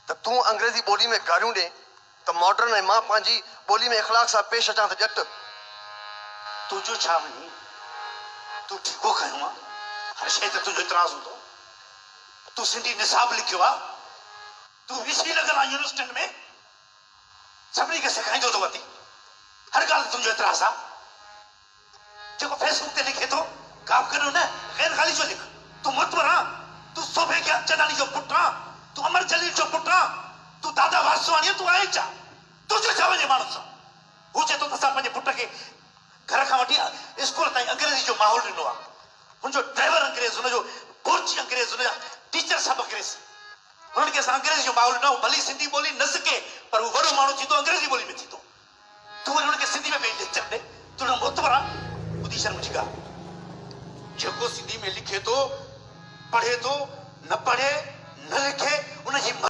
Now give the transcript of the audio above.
तो तू अंग्रेजी बोली में गारियूं ॾे तो मॉडर्न है मां पंहिंजी बोली में इखलाक सां पेश अचां त ॼट तुझो छा वञी तू ठीको खयो आहे हर शइ ते तुंहिंजो इतराज़ हूंदो तू सिंधी निसाब लिखियो आहे तू विसी लॻल आहे यूनिवर्सिटियुनि में सभिनी खे सेखारींदो थो वधी हर ॻाल्हि ते तुंहिंजो इतराज़ आहे जेको फेसबुक ते लिखे थो काफ करो न ग़ैर ख़ाली छो लिख तू मुतबर आहे तू सोभे खे चंदानी जो पुटु आहे तू अमर जलील जो पुटु आहे तू दादा वासवाणी तू आहे छा तुंहिंजो छा वञे माण्हुनि सां हू चए थो त असां पंहिंजे पुट खे घर खां वठी स्कूल ताईं अंग्रेजी जो माहौल ॾिनो आहे हुनजो ड्राइवर अंग्रेज हुनजो कोच अंग्रेज हुनजा टीचर सभु अंग्रेज हुननि खे असां अंग्रेजी जो माहौल ॾिनो भली सिंधी ॿोली न सिखे पर हू वॾो माण्हू थींदो अंग्रेजी ॿोली में थींदो तू वरी हुनखे सिंधी में पंहिंजी लेक्चर ॾे तुंहिंजो मुतबर आहे ॿुधी शर्म जी ॻाल्हि जेको सिंधी में लिखे थो पढ़े थो न पढ़े न लिखे उनजी